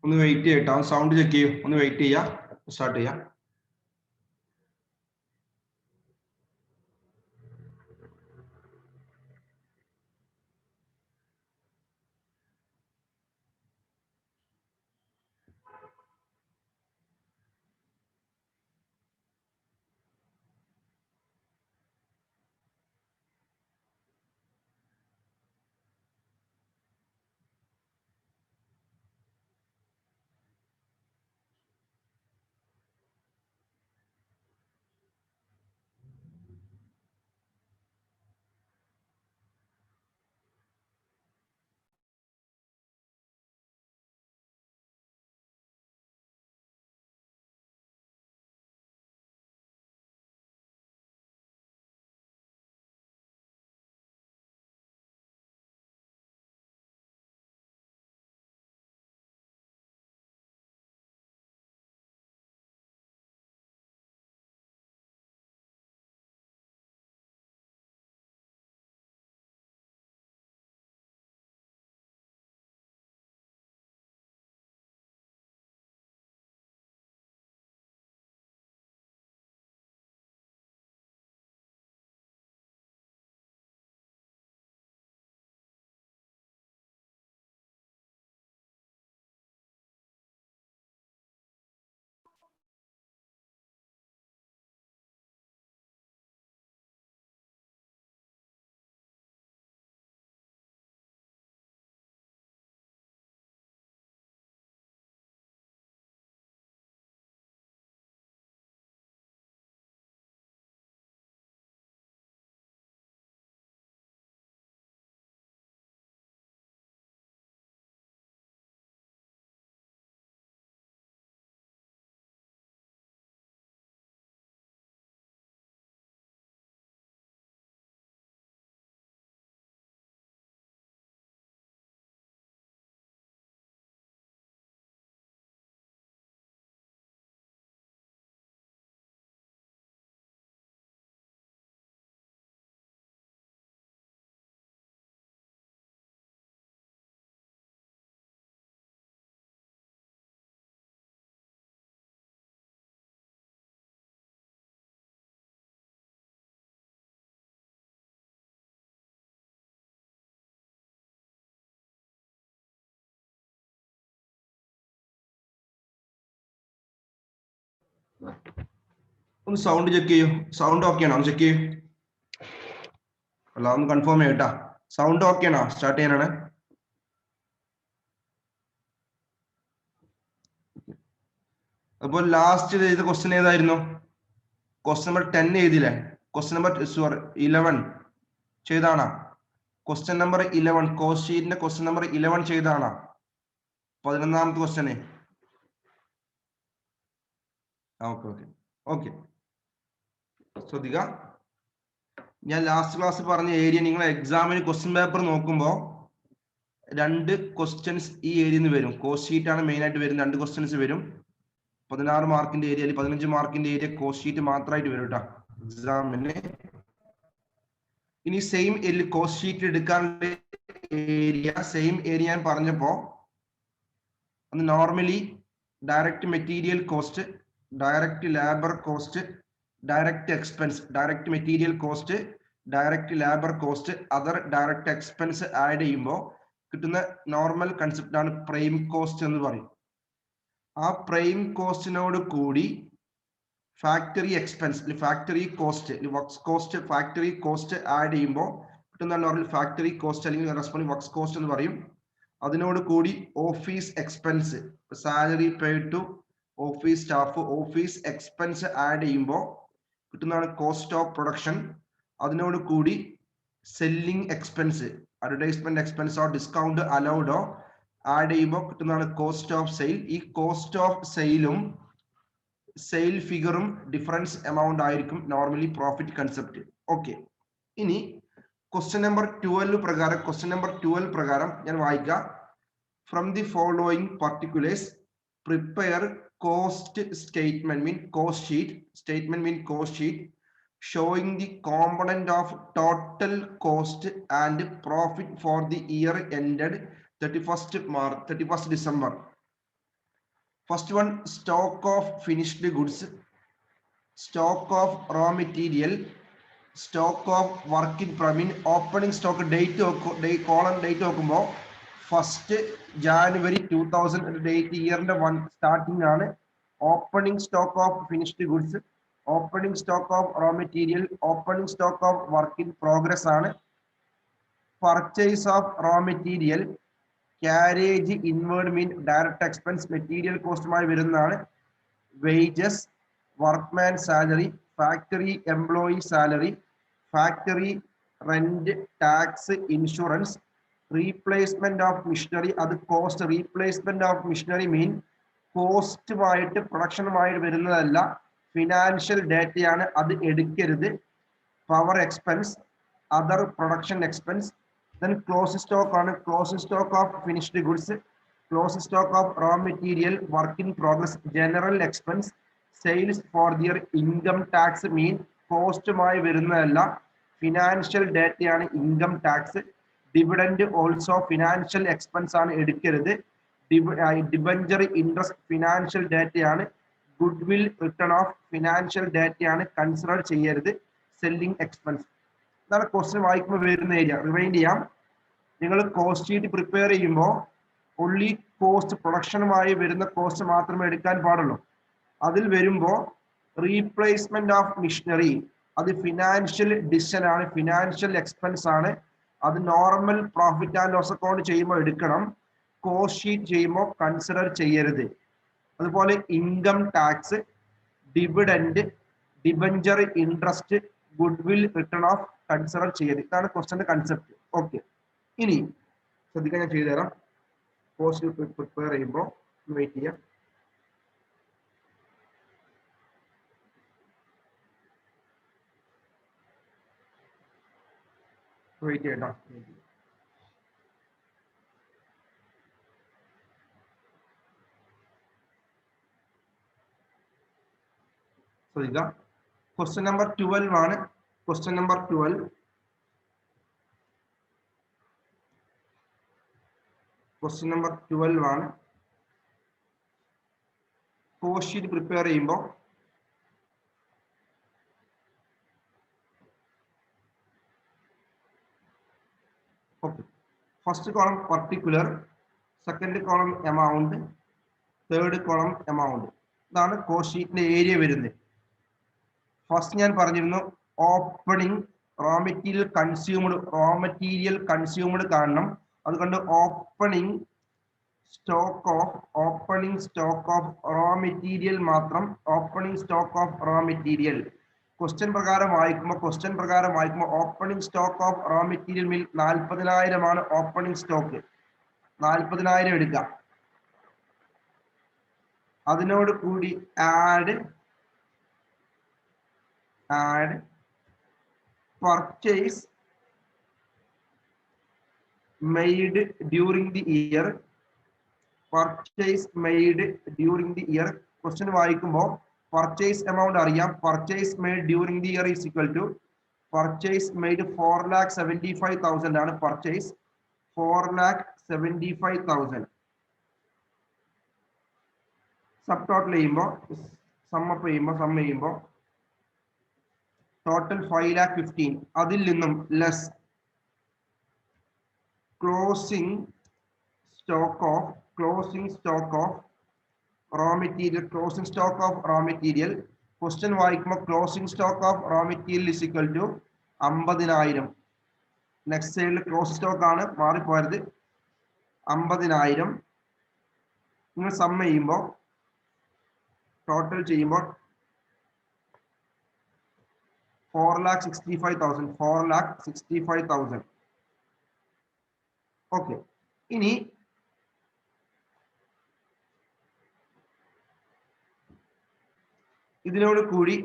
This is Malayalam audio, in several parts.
ഒന്ന് വെയിറ്റ് ചെയ്യട്ടോ, സൗണ്ട് ചെക്ക് ചെയ്യൂ, ഒന്ന് വെയിറ്റ് ചെയ്യാം, സ്റ്റാർട്ട് ചെയ്യാം. ഒന്ന് സൗണ്ട് ചെക്ക് ചെയ്യൂ, സൗണ്ട് ഓക്കെ ആണോ, ഒന്ന് ചെക്ക് ചെയ്യൂ. അല്ല, ഒന്ന് കൺഫേം ചെയ്യട്ടാ, സൗണ്ട് ഓക്കെ ആണോ, സ്റ്റാർട്ട് ചെയ്യാനാണ്. അപ്പോൾ ലാസ്റ്റ് ചെയ്ത ക്വസ്റ്റ്യൻ ഏതായിരുന്നു? ക്വസ്റ്റ്യൻ നമ്പർ 10 എഴുതിയില്ലേ? ക്വസ്റ്റ്യൻ നമ്പർ 11 ചെയ്താണോ? ക്വസ്റ്റ്യൻ നമ്പർ 11 കോസ്റ്റ് ഷീറ്റിന്റെ ക്വസ്റ്റ്യൻ നമ്പർ 11 ചെയ്താണോ? 11ാമത്തെ ക്വസ്റ്റ്യന്. ഓക്കെ ഓക്കെ ഓക്കെ, ശ്രദ്ധിക്കുക. ഞാൻ ലാസ്റ്റ് ക്ലാസ് പറഞ്ഞ ഏരിയ നിങ്ങൾ എക്സാമിന് ക്വസ്റ്റ്യൻ പേപ്പർ നോക്കുമ്പോൾ 2 ക്വസ്റ്റ്യൻസ് ഈ ഏരിയയിൽ നിന്ന് വരും. കോസ്റ്റ് ഷീറ്റ് ആണ് മെയിൻ ആയിട്ട് വരുന്നത്. 2 ക്വസ്റ്റ്യൻസ് വരും. 16 മാർക്കിന്റെ ഏരിയ അല്ലെങ്കിൽ 15 മാർക്കിന്റെ ഏരിയ കോസ്റ്റ് ഷീറ്റ് മാത്രമായിട്ട് വരും കേട്ടോ എക്സാമിന്. ഇനി സെയിം കോസ്റ്റ് ഷീറ്റ് എടുക്കാനുള്ള ഏരിയ, സെയിം ഏരിയ ഞാൻ പറഞ്ഞപ്പോ അന്ന് normally direct material cost, direct labour cost, direct expense, direct material cost, direct labour cost, other direct expense add ചെയ്യുമ്പോൾ കിട്ടുന്ന നോർമൽ കൺസെപ്റ്റ് ആണ് പ്രൈം കോസ്റ്റ് എന്ന് പറയും. ആ പ്രൈം കോസ്റ്റിനോട് കൂടി factory expense, factory cost, works cost, factory cost add ചെയ്യുമ്പോൾ കിട്ടുന്ന നോർമൽ ഫാക്ടറി കോസ്റ്റ് അല്ലെങ്കിൽ റെസ്പോണ്ടിങ് വർക്ക്സ് കോസ്റ്റ് എന്ന് പറയും. അതിനോട് കൂടി office expense, salary paid to office staff, office expense add ചെയ്യുമ്പോൾ കിട്ടുന്നതാണ് കോസ്റ്റ് ഓഫ് പ്രൊഡക്ഷൻ. അതിനോട് കൂടി സെല്ലിംഗ് എക്സ്പെൻസ്, അഡ്വർടൈസ്മെന്റ് എക്സ്പെൻസോ ഡിസ്കൗണ്ട് അലൗഡോ ആഡ് ചെയ്യുമ്പോൾ കിട്ടുന്നതാണ് കോസ്റ്റ് ഓഫ് സെയിൽ. ഈ കോസ്റ്റ് ഓഫ് സെയിലും സെയിൽ ഫിഗറും ഡിഫറൻസ് എമൗണ്ട് ആയിരിക്കും നോർമലി പ്രോഫിറ്റ് കൺസെപ്റ്റ്. ഓക്കെ, ഇനി ക്വസ്റ്റ്യൻ നമ്പർ 12 പ്രകാരം ഞാൻ വായിക്കാം. From the following particulars prepare cost statement mean cost sheet, statement mean cost sheet showing the component of total cost and profit for the year ended 31st December. First one stock of finished goods, stock of raw material, stock of work in പ്രൊമിൻ. ഓപ്പണിംഗ് സ്റ്റോക്ക് കോളം ഡേറ്റ് നോക്കുമ്പോൾ 1st January 2000 ഡേറ്റ് ഇയറിന്റെ സ്റ്റാർട്ടിംഗ് ആണ്. Opening stock of finished goods, opening stock of raw material, opening stock of work in progress ആണ്. Purchase of raw material, carriage inward mean direct expense material കോസ്റ്റുമായി വരുന്നതാണ്. Wages, workman salary, factory employee salary, factory rent, tax, insurance. Replacement of machinery, അത് കോസ്റ്റ്. റീപ്ലേസ്മെന്റ് ഓഫ് മിഷനറി മീൻ കോസ്റ്റുമായിട്ട് പ്രൊഡക്ഷനുമായിട്ട് വരുന്നതല്ല, ഫിനാൻഷ്യൽ ഡേറ്റയാണ്, അത് എടുക്കരുത്. Power expense, other production expense. Then close stock ആണ്. Close stock of finished goods, close stock of raw material, work in progress, general expense. Sales for their income tax mean കോസ്റ്റുമായി വരുന്നതല്ല, ഫിനാൻഷ്യൽ ഡേറ്റയാണ് income tax. Dividend also financial expense ആണ്, എടുക്കരുത്. ഡിബഞ്ചർ ഇൻട്രസ്റ്റ് ഫിനാൻഷ്യൽ ഡേറ്റയാണ്. Goodwill return of financial ഡേറ്റയാണ്, കൺസിഡർ ചെയ്യരുത്. Selling expense. ഇതാണ് ക്വസ്റ്റ്യൻ വായിക്കുമ്പോൾ വരുന്ന ഏരിയ. റിമൈൻഡ് ചെയ്യാം, നിങ്ങൾ കോസ്റ്റ് ഷീറ്റ് പ്രിപ്പയർ ചെയ്യുമ്പോൾ ഒൺലി കോസ്റ്റ്, പ്രൊഡക്ഷനുമായി വരുന്ന കോസ്റ്റ് മാത്രമേ എടുക്കാൻ പാടുള്ളൂ. അതിൽ വരുമ്പോൾ റീപ്ലേസ്മെന്റ് ഓഫ് മിഷനറി, അത് ഫിനാൻഷ്യൽ ഡിസിഷൻ ആണ്, ഫിനാൻഷ്യൽ എക്സ്പെൻസ് ആണ്. അത് normal profit and loss account ചെയ്യുമ്പോൾ എടുക്കണം, കോസ്റ്റ് ഷീറ്റ് ചെയ്യുമ്പോൾ കൺസിഡർ ചെയ്യരുത്. അതുപോലെ income tax, dividend, debenture interest, good will return of consider ചെയ്യരുത്. ഇതാണ് ക്വസ്റ്റ്യന്റെ കൺസെപ്റ്റ്. ഓക്കെ, ഇനി ശ്രദ്ധിക്കാൻ ഞാൻ ചെയ്തുതരാം. കോസ്റ്റ് പ്രിപ്പയർ ചെയ്യുമ്പോൾ വെയിറ്റ് ചെയ്യാം. വെയിറ്റ് ചെയ്യട്ടോ. ശ്രദ്ധിക്കാം, ക്വസ്റ്റ്യൻ നമ്പർ 12 ആണ്. Question number 12. ക്വസ്റ്റ്യൻ നമ്പർ 12 ആണ്. കോസ്റ്റ് ഷീറ്റ് പ്രിപ്പയർ ചെയ്യുമ്പോൾ okay, first column particular, second column amount, third column amount. ഇതാണ് കോസ്റ്റ് ഷീറ്റിന്റെ ഏരിയ വരുന്നത്. ഫസ്റ്റ് ഞാൻ പറഞ്ഞിരുന്നു ഓപ്പണിംഗ് റോ മെറ്റീരിയൽ കൺസ്യൂംഡ് കാണണം. അതുകൊണ്ട് opening stock of raw material മാത്രം. Opening stock of raw material question പ്രകാരം വായിക്കുമ്പോൾ opening stock of raw material മിൽ 40,000 ആണ്. ഓപ്പണിംഗ് സ്റ്റോക്ക് 40,000 എടുക്കുക. അതിനോട് കൂടി add purchase made during the year. Question വായിക്കുമ്പോൾ പർച്ചേസ് എമൗണ്ട് അറിയാം. Purchase made during the year is equal to purchase made 4,75,000 ആണ്. പർച്ചേസ് 4,75,000. സബ് ടോട്ടൽ ചെയ്യുമ്പോൾ സം ചെയ്യുമ്പോൾ ടോട്ടൽ 5,15,000. അതിൽ നിന്നും less closing stock of raw material. Question വായിക്കുമ്പോൾ closing stock of raw material is equal to 50,000. Next സൈഡിൽ ക്ലോസ് സ്റ്റോക്ക് ആണ്, മാറിപ്പോയത്. 50,000 നിങ്ങൾ സം ചെയ്യുമ്പോൾ ടോട്ടൽ ചെയ്യുമ്പോൾ 4,65,000. ഓക്കെ, ഇനി ഇതിനോട് കൂടി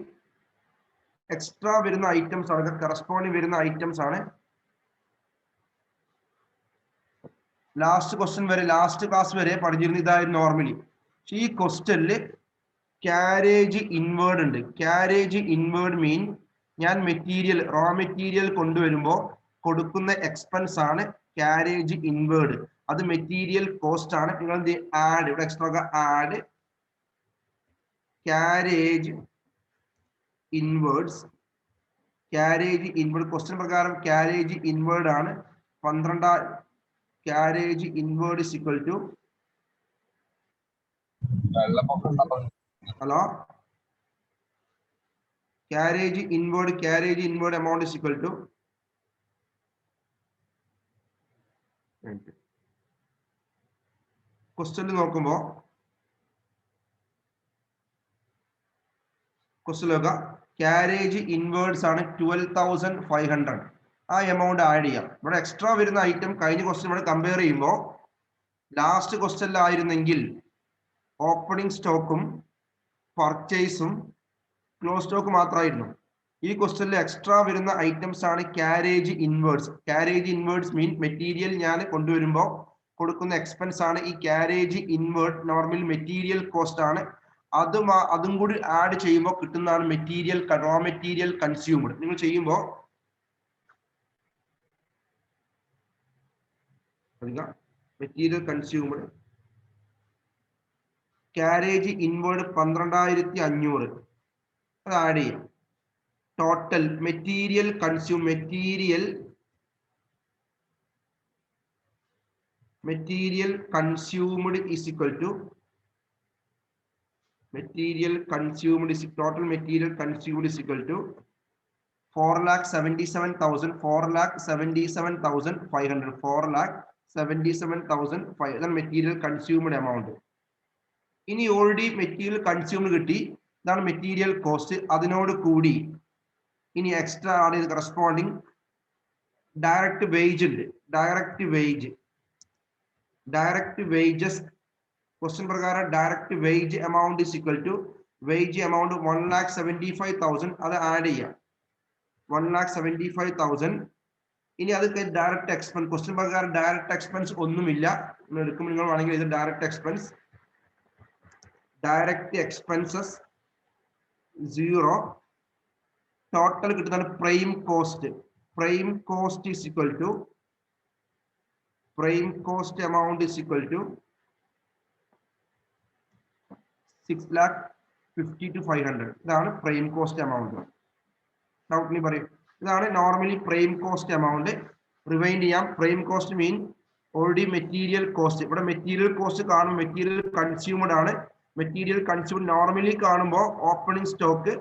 എക്സ്ട്രാ വരുന്ന ഐറ്റംസ് ആണ്, കറസ്പോണ്ടിങ് വരുന്ന ഐറ്റംസ് ആണ്. ലാസ്റ്റ് ക്ലാസ് വരെ പഠിച്ചിരുന്ന ഇതായിരുന്നു നോർമലി. പക്ഷെ ഈ ക്വസ്റ്റ്യനില് ക്യാരേജ് ഇൻവേർഡ് ഉണ്ട്. ക്യാരേജ് ഇൻവേർഡ് മീൻ ഞാൻ റോ മെറ്റീരിയൽ കൊണ്ടുവരുമ്പോൾ കൊടുക്കുന്ന എക്സ്പെൻസ് ആണ് ക്യാരേജ് ഇൻവേർഡ്. അത് മെറ്റീരിയൽ കോസ്റ്റ് ആണ്. നിങ്ങൾ എന്ത് ആഡ്, ഇവിടെ extra add carriage inwards. Carriage inward question പ്രകാരം carriage inward ആണ് 12. Carriage inward is equal to hello. Carriage inward amount is equal to question നോക്കുമ്പോൾ question നോക്കുക carriage inwards ആണ് 12,500. ആ എമൗണ്ട് ആഡ് ചെയ്യാം. ഇവിടെ എക്സ്ട്രാ വരുന്ന ഐറ്റം കഴിഞ്ഞ ക്വസ്റ്റ്യൻ ഇവിടെ കമ്പയർ ചെയ്യുമ്പോൾ ലാസ്റ്റ് ക്വസ്റ്റ്യനിലായിരുന്നെങ്കിൽ ഓപ്പണിംഗ് സ്റ്റോക്കും പർച്ചേസും ക്ലോസ് സ്റ്റോക്ക് മാത്രമായിരുന്നു. ഈ ക്വസ്റ്റ്യനിൽ എക്സ്ട്രാ വരുന്ന ഐറ്റംസ് ആണ് carriage inwards. Carriage inwards മീൻ മെറ്റീരിയൽ ഞാൻ കൊണ്ടുവരുമ്പോൾ കൊടുക്കുന്ന എക്സ്പെൻസ് ആണ് ഈ carriage inward. Normal material cost ആണ്. അതും കൂടി ആഡ് ചെയ്യുമ്പോൾ കിട്ടുന്നതാണ് മെറ്റീരിയൽ റോ മെറ്റീരിയൽ കൺസ്യൂംഡ്. നിങ്ങൾ ചെയ്യുമ്പോൾ മെറ്റീരിയൽ കൺസ്യൂംഡ് carriage inward 12,500 അത് ആഡ് ചെയ്യും. Total material consumed is equal to total material consumed is equal to 4,77,500. 4,77,500 material consumed amount. ഇനി ഓൾറെഡി മെറ്റീരിയൽ കൺസ്യൂംഡ് കിട്ടി, ഇതാണ് മെറ്റീരിയൽ കോസ്റ്റ്. അതിനോട് കൂടി ഇനി എക്സ്ട്രാ ആണ് കറസ്പോണ്ടിങ് ഡയറക്റ്റ് വേജ് ഉണ്ട്. ഡയറക്റ്റ് വേജസ് ക്വസ്റ്റ്യൻ പ്രകാരം direct wage amount is equal to wage amount 1,75,000 അത് ആഡ് ചെയ്യാം. 1,75,000. ഇനി അത് ഡയറക്റ്റ് എക്സ്പെൻസ് ക്വസ്റ്റ്യൻ പ്രകാരം ഡയറക്റ്റ് എക്സ്പെൻസ് ഒന്നുമില്ല. എടുക്കുമ്പോൾ നിങ്ങൾ വേണമെങ്കിൽ ഇത് ഡയറക്റ്റ് എക്സ്പെൻസസ് 0. ടോട്ടൽ കിട്ടുന്നതാണ് prime cost. Prime cost is equal to prime cost amount is equal to 6,50,500. ഇതാണ് പ്രൈം കോസ്റ്റ് എമൗണ്ട്. ഡൗട്ടിന് പറയും. ഇതാണ് normally prime cost amount. Rewind ചെയ്യാം. Prime cost mean already material cost. ഇവിടെ മെറ്റീരിയൽ കോസ്റ്റ് കാണും, മെറ്റീരിയൽ കൺസ്യൂംഡ് ആണ്. മെറ്റീരിയൽ കൺസ്യൂംഡ് നോർമലി കാണുമ്പോൾ opening stock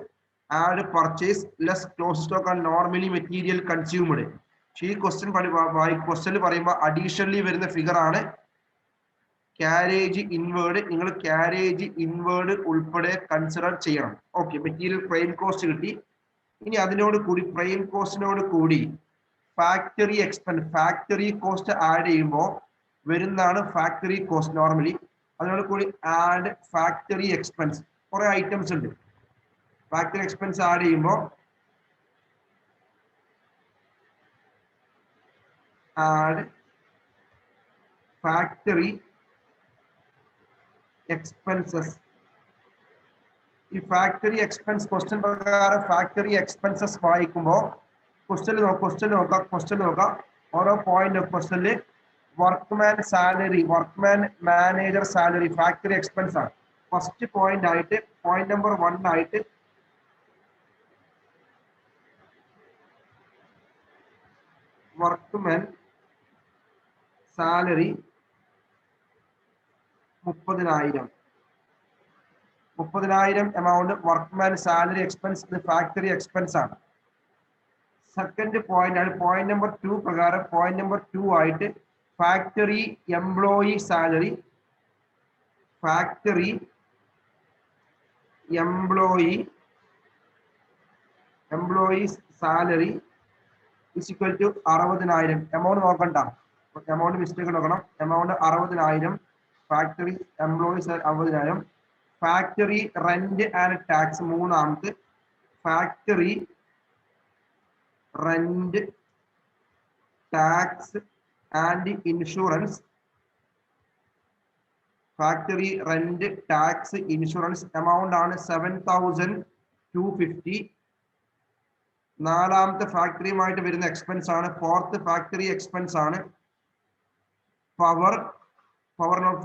add purchase less close stock ആണ് നോർമലി മെറ്റീരിയൽ കൺസ്യൂംഡ്. പക്ഷേ ഈ ക്വസ്റ്റ്യൻ പറയുമ്പോൾ അഡീഷണലി വരുന്ന ഫിഗർ ആണ് carriage inward. നിങ്ങൾ carriage inward ഉൾപ്പെടെ കൺസിഡർ ചെയ്യണം. ഓക്കെ, മെറ്റീരിയൽ പ്രൈം കോസ്റ്റ് കിട്ടി. ഇനി അതിനോട് കൂടി പ്രൈം കോസ്റ്റിനോട് കൂടി ഫാക്ടറി കോസ്റ്റ് ആഡ് ചെയ്യുമ്പോൾ വരുന്നതാണ് ഫാക്ടറി കോസ്റ്റ് നോർമലി. അതിനോട് കൂടി ആഡ് ഫാക്ടറി എക്സ്പെൻസ്. കുറെ ഐറ്റംസ് ഉണ്ട്. ഫാക്ടറി എക്സ്പെൻസ് ആഡ് ചെയ്യുമ്പോൾ ആഡ് ഫാക്ടറി എക്സ്പെൻസസ്. ഈ ഫാക്ടറി എക്സ്പെൻസ് ക്വസ്റ്റ്യൻ പ്രകാരം ഫാക്ടറി എക്സ്പെൻസസ് വായിക്കുമ്പോൾ ക്വസ്റ്റ്യൻ നോക്കാം. ഓരോ പോയിന്റ് ക്വസ്റ്റ്യനിൽ workman salary, workman manager salary factory expense ആണ്. ഫസ്റ്റ് പോയിന്റ് ആയിട്ട് പോയിന്റ് നമ്പർ 1 ആയിട്ട് workman salary 30,000 amount workman salary expense factory expense ആണ്. സെക്കൻഡ് പോയിന്റ് ആണ് പോയിന്റ് നമ്പർ 2 പ്രകാരം പോയിന്റ് നമ്പർ 2 ആയിട്ട് factory employee salary salary is equal to 60,000. Amount നോക്കണ്ട, എമൗണ്ട് മിസ്റ്റേക്ക് നോക്കണം. Amount 60,000. Factory employees 60,000. Factory rent and tax മൂന്നാമത്തെ. Factory rent tax and insurance. Factory rent tax insurance amount ആണ് 7,250. നാലാമത്തെ ഫാക്ടറിയുമായിട്ട് വരുന്ന എക്സ്പെൻസ് ആണ്. ഫോർത്ത് ഫാക്ടറി എക്സ്പെൻസ് ആണ് പവർ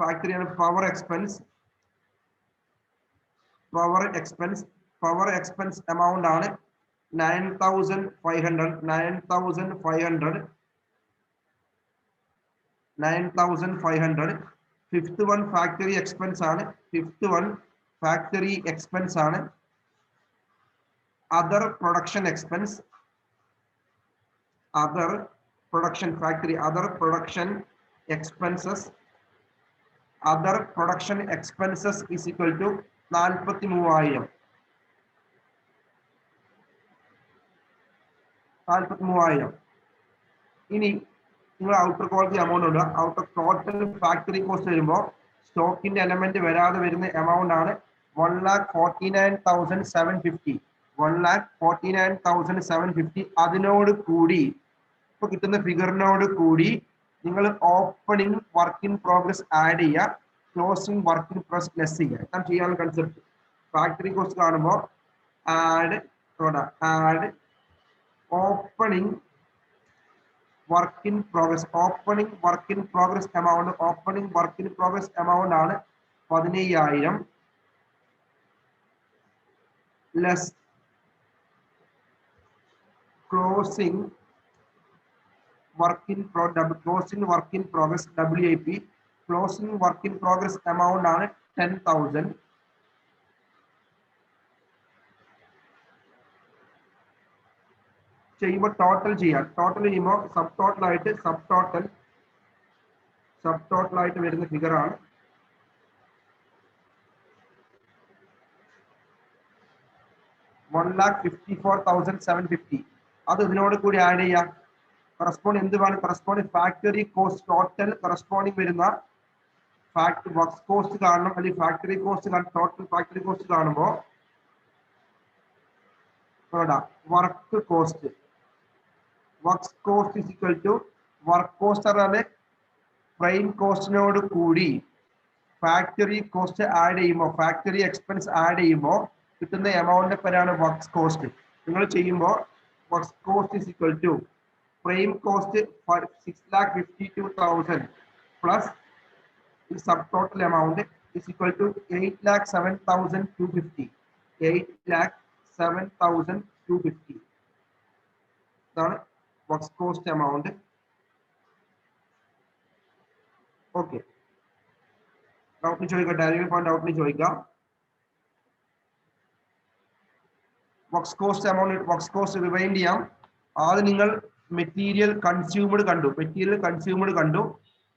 ഫാക്ടറി ആണ് power expense. Power expense amount ആണ് 9,500. Fifth one factory expense ആണ്. Other production expense. Other production expenses is equal to 43,000. 43,000. ഇനി നിങ്ങൾ ഔട്ടർ ക്വാളിറ്റി എമൗണ്ട് ഉണ്ട്. ഔട്ടർ ടോട്ടൽ ഫാക്ടറി കോസ്റ്റ് വരുമ്പോൾ സ്റ്റോക്കിന്റെ എലമെന്റ് വരാതെ വരുന്ന എമൗണ്ട് ആണ് 1,49,750. 1,49,750. അതിനോട് കൂടി ഇപ്പൊ കിട്ടുന്ന ഫിഗറിനോട് കൂടി നിങ്ങൾ opening work in progress add ചെയ്യുക, closing work in progress less ചെയ്യുക. ഞാൻ ചെയ്യാനുള്ള കൺസെപ്റ്റ് ഫാക്ടറി കോസ്റ്റ് കാണുമ്പോൾ add opening work in progress amount ആണ് 15,000 less closing work in progress WIP. Closing work in progress amount ആണ് 10,000. ചെയ്യുമ്പോൾ ടോട്ടൽ ചെയ്യാം. ടോട്ടൽ ചെയ്യുമ്പോൾ സബ് ടോട്ടൽ ആയിട്ട് വരുന്ന ഫിഗർ ആണ് 1,54,750. അത് ഇതിനോട് കൂടി ആഡ് ചെയ്യാം. Corresponding factory cost total corresponding വരുന്ന വർക്സ് കോസ്റ്റ് കാണണം, അല്ലെങ്കിൽ factory cost total factory cost കാണുമ്പോൾ work cost is equal to work cost ആണ് പ്രൈം കോസ്റ്റിനോട് കൂടി ഫാക്ടറി കോസ്റ്റ് ആഡ് ചെയ്യുമ്പോൾ, ഫാക്ടറി എക്സ്പെൻസ് ആഡ് ചെയ്യുമ്പോൾ കിട്ടുന്ന എമൗണ്ട് പേരാണ് വർക്സ് കോസ്റ്റ്. നിങ്ങൾ ചെയ്യുമ്പോൾ works cost is equal to prime cost for 6,52,000 plus the subtotal amount is equal to 8,07,250. 8,07,250. That's works cost amount. Okay. Doubt ni choika, direct point doubt ni choika. Works cost rewind ചെയ്യാം. അത് നിങ്ങൾ മെറ്റീരിയൽ കൺസ്യൂമഡ് കണ്ടു.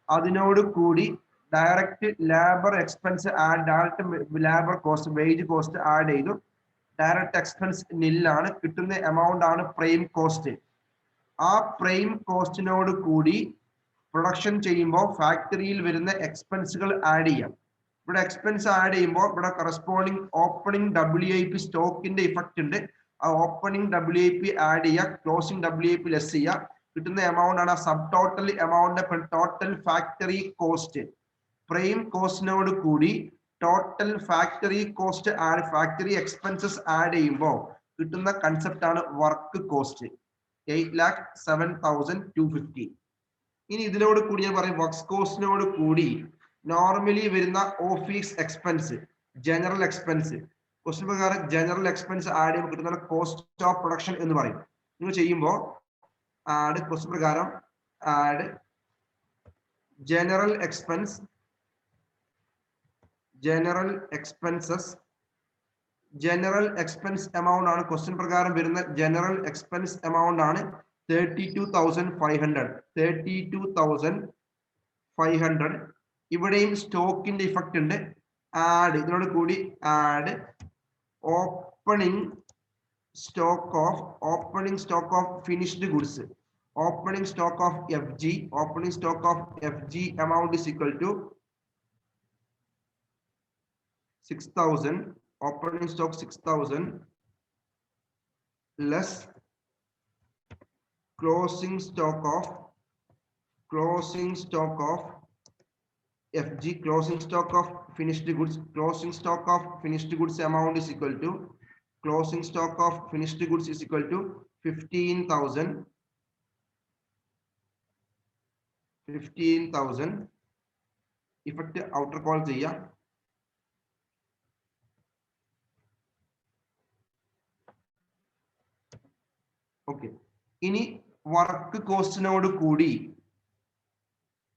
അതിനോട് കൂടി direct labour expense direct labour cost wage cost add ചെയ്തു. ഡയറക്റ്റ് എക്സ്പെൻസ് നില്ലാണ്. കിട്ടുന്ന എമൗണ്ട് ആണ് പ്രൈം കോസ്റ്റ്. ആ പ്രൈം കോസ്റ്റിനോട് കൂടി പ്രൊഡക്ഷൻ ചെയ്യുമ്പോൾ ഫാക്ടറിയിൽ വരുന്ന എക്സ്പെൻസുകൾ ആഡ് ചെയ്യാം. ഇവിടെ എക്സ്പെൻസ് ആഡ് ചെയ്യുമ്പോൾ ഇവിടെ കറസ്പോണ്ടിങ് ഓപ്പണിംഗ് WIP സ്റ്റോക്കിന്റെ ഇഫക്റ്റ് ഉണ്ട്. ആ ഓപ്പണിംഗ് WIP ആഡ് ചെയ്യുക, ക്ലോസിംഗ് WIP ലെസ് ചെയ്യുക. കിട്ടുന്ന എമൗണ്ട് ആണ് sub total amount total factory cost. Prime കോസ്റ്റിനോട് കൂടി total factory cost factory expenses add ചെയ്യുമ്പോൾ കിട്ടുന്ന കൺസെപ്റ്റ് ആണ് വർക്ക് കോസ്റ്റ്. 8,07,250. ഇനി ഇതിനോട് കൂടി ഞാൻ പറയും വർക്സ് കോസ്റ്റിനോട് കൂടി നോർമലി വരുന്ന office expense, general expense. Question പ്രകാരം ജനറൽ എക്സ്പെൻസ് ആഡ് ചെയ്യുമ്പോൾ കിട്ടുന്ന കോസ്റ്റ് ഓഫ് പ്രൊഡക്ഷൻ എന്ന് പറയും. നിങ്ങൾ ചെയ്യുമ്പോൾ ക്വസ്റ്റ്യൻ പ്രകാരം ആഡ് ജനറൽ എക്സ്പെൻസ് എമൗണ്ട് ആണ് ക്വസ്റ്റ്യൻ പ്രകാരം വരുന്ന ജനറൽ എക്സ്പെൻസ് എമൗണ്ട് ആണ് 32,500. 32,500. ഇവിടെയും സ്റ്റോക്കിന്റെ ഇഫക്റ്റ് ഉണ്ട്. ഇതിനോട് കൂടി add opening stock of finished goods. Opening stock of FG amount is equal to 6,000. opening stock 6,000 less closing stock of FG, closing stock of finished goods. Closing stock of finished goods amount is equal to 15,000. 15,000 effect outer call ചെയ്യാം. ഓക്കെ. ഇനി വർക്ക് കോസ്റ്റിനോട് കൂടി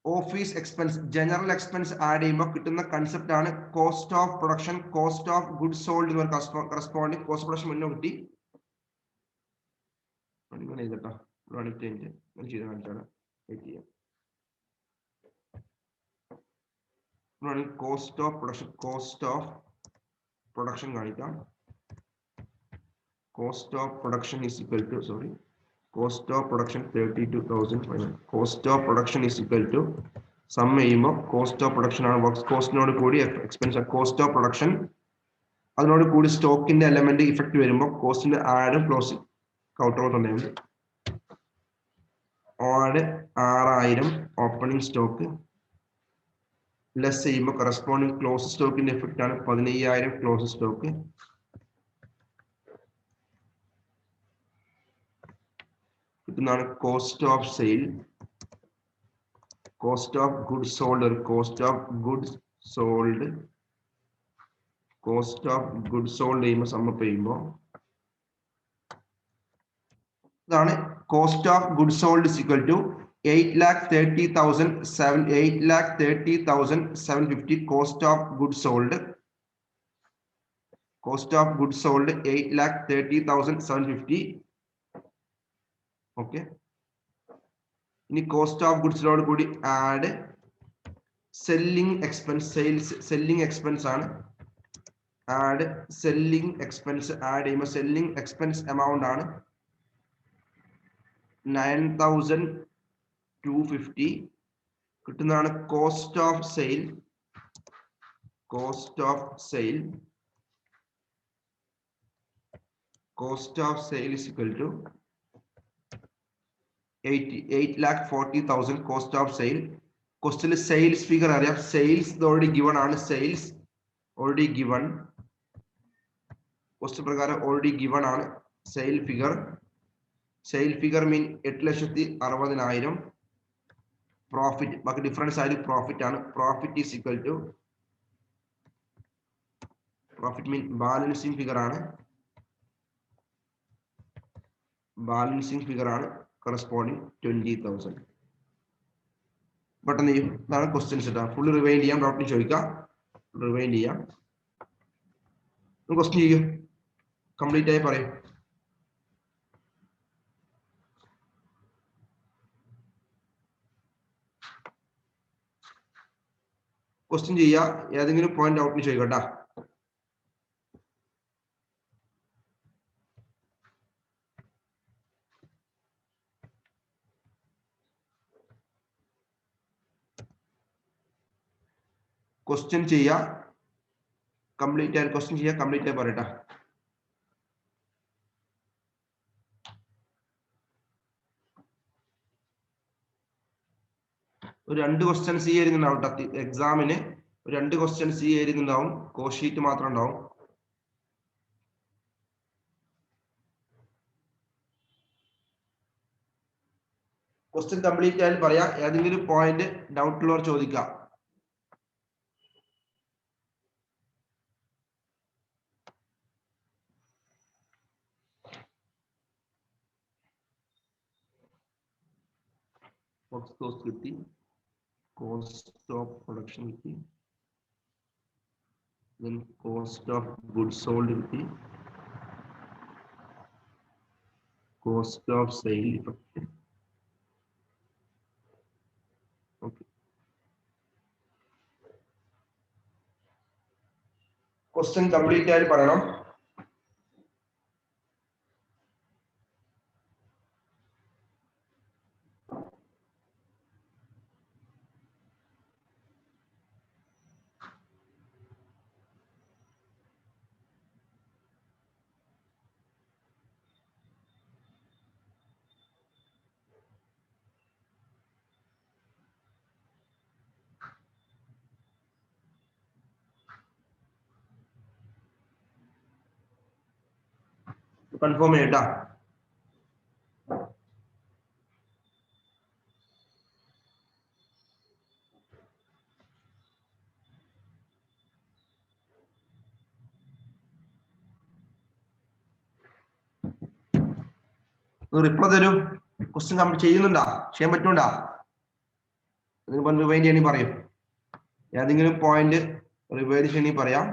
office expense, general expense add ചെയ്യുമ്പോൾ കിട്ടുന്ന കൺസെപ്റ്റ് ആണ് cost of production, cost of goods sold എന്ന് പറഞ്ഞ കറസ്പോണ്ടിങ് കോസ്റ്റ് പ്രൊഡക്ഷൻ മുന്നേ കിട്ടി. ചെയ്തോ ചെയ്ത് കാണിച്ചാണ് cost of production, cost of production കാണിക്കാം. Cost of production is equal to, sorry, cost of production 32,500. cost of production is equal to sum ചെയ്യുമ്പോൾ കോസ്റ്റ് ഓഫ് പ്രൊഡക്ഷൻ ആണ് വർക്ക്സ് കോസ്റ്റിനോട് കൂടി എക്സ്പെൻസ്. കോസ്റ്റ് ഓഫ് പ്രൊഡക്ഷൻ അതിനോട് കൂടി സ്റ്റോക്കിന്റെ എലമെന്റ് ഇഫക്റ്റ് വരുമ്പോൾ കോസ്റ്റിന്റെ ആഡ് ക്ലോസ് കൗണ്ടർ തന്നെയാണ്. ആഡ് 6000 ഓപ്പണിംഗ് സ്റ്റോക്ക് ലെസ് ചെയ്യുമ്പോൾ കറസ്പോണ്ടിങ് ക്ലോസ് സ്റ്റോക്കിന്റെ എഫക്റ്റ് ആണ് 15,000 ക്ലോസ് സ്റ്റോക്ക്. കിട്ടുന്നതാണ് cost of sale, cost of goods sold, cost of goods sold, cost of goods sold ചെയ്യുമ്പോൾ സമ്മപ്പ് ചെയ്യുമ്പോൾ ഇതാണ് cost of goods sold is equal to 8,30,750 cost of goods sold. Cost of goods sold 8,30,750. Okay. ഇനി കോസ്റ്റ് ഓഫ് ഗുഡ്സിനോട് കൂടി add selling expense, selling expense ആണ്. ആഡ് സെല്ലിംഗ് എക്സ്പെൻസ് ആഡ് ചെയ്യുമ്പോൾ സെല്ലിംഗ് എക്സ്പെൻസ് എമൗണ്ട് ആണ് 9,250. കിട്ടുന്നതാണ് cost of sale. Cost of sale, cost of sale is equal to 8,40,000 cost of sale. Question sales figure അറിയാം. സെയിൽസ് ഓൾറെഡി ഗിവൺ ആണ്. സെയിൽസ് ഓൾറെഡി ഗിവൺ, ക്വസ്റ്റ്യൻ പ്രകാരം ഓൾറെഡി ഗിവൺ ആണ് sale figure. Sale figure mean 8,60,000. Profit ബാക്കി ഡിഫറൻസ് ആയാലും പ്രോഫിറ്റ് ആണ്. Profit is equal to, profit mean balancing figure ആണ്. ബാലൻസിങ് ഫിഗർ ആണ് കറസ്പോണ്ടിങ് 20,000. പെട്ടെന്ന് ചെയ്യും. ഇതാണ് ക്വസ്റ്റ്യൻസ് ഇട്ടാ. ഫുൾ റിവൈൻഡ് ചെയ്യാം, ഡൗട്ടിന് ചോദിക്കാം, റിവൈൻഡ് ചെയ്യാം. ക്വസ്റ്റ്യൻ ചെയ്യൂ, കംപ്ലീറ്റ് ആയി പറയും. ക്വസ്റ്റ്യൻ ചെയ്യുക, ഏതെങ്കിലും പോയിന്റ് ഡൗട്ടിന് ചോദിക്കട്ടാ. ക്വസ്റ്റ്യൻ ചെയ്യുക, കംപ്ലീറ്റ് ആയി ക്വസ്റ്റ്യൻ ചെയ്യുക, കംപ്ലീറ്റ് ആയി പറയട്ടാ. ഒരു 2 ക്വസ്റ്റ്യൻസ് ഈ എഴുതുന്നുണ്ടാവും എക്സാമിന്. 2 ക്വസ്റ്റ്യൻസ് ഈ എഴുതുന്നുണ്ടാവും. കോസ്റ്റ് ഷീറ്റ് മാത്രം ഉണ്ടാവും. ക്വസ്റ്റ്യൻ കംപ്ലീറ്റ് ആയാലും പറയാം. ഏതെങ്കിലും പോയിന്റ് ഡൗട്ട് ഉള്ളവർ ചോദിക്കാം. കോസ്റ്റ് കിട്ടി, കോസ്റ്റ് ഓഫ് പ്രൊഡക്ഷൻ കിട്ടി, then cost of goods sold കിട്ടി, cost of sale effect. Okay, question complete ആയി പറയണം. കൺഫേം ചെയ്യട്ടാ. റിപ്ലൈ തരൂ. ക്വസ്റ്റ്യൻ കംപ്ലീറ്റ് ചെയ്യുന്നുണ്ടാ? ചെയ്യാൻ പറ്റുന്നുണ്ടാ? ഇതിന് റിവൈൻഡ് ചെയ്യണമെങ്കിൽ പറയും. ഏതെങ്കിലും പോയിന്റ് റിവൈൻഡ് ചെയ്യണമെങ്കിൽ പറയാം.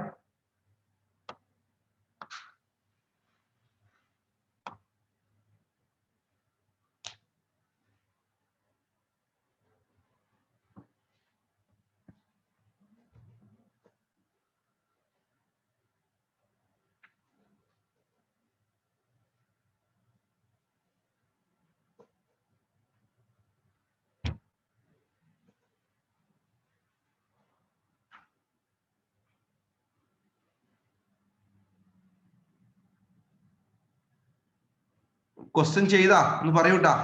ക്വസ്റ്റ്യൻ ചെയ്താ ഒന്ന് പറയൂട്ടാ.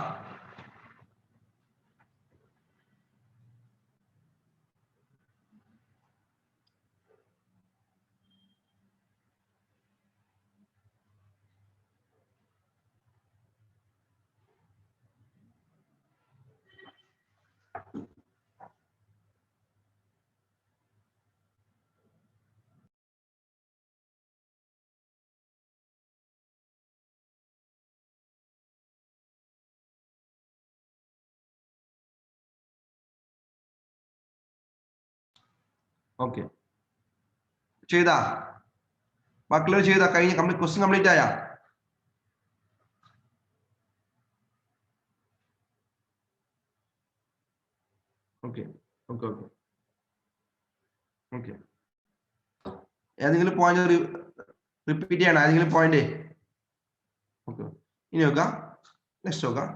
ഓക്കെ, ചെയ്താ? ബാക്കിയുള്ളവർ ചെയ്താ? കഴിഞ്ഞ ക്വസ്റ്റ്യൻ കംപ്ലീറ്റ് ആയാ? Okay okay okay okay. ഏതെങ്കിലും പോയിന്റ് റിപ്പീറ്റ് ചെയ്യണം? ഏതെങ്കിലും പോയിന്റ്? ഓക്കെ, ഇനി നോക്കാം. നെക്സ്റ്റ് നോക്കാം.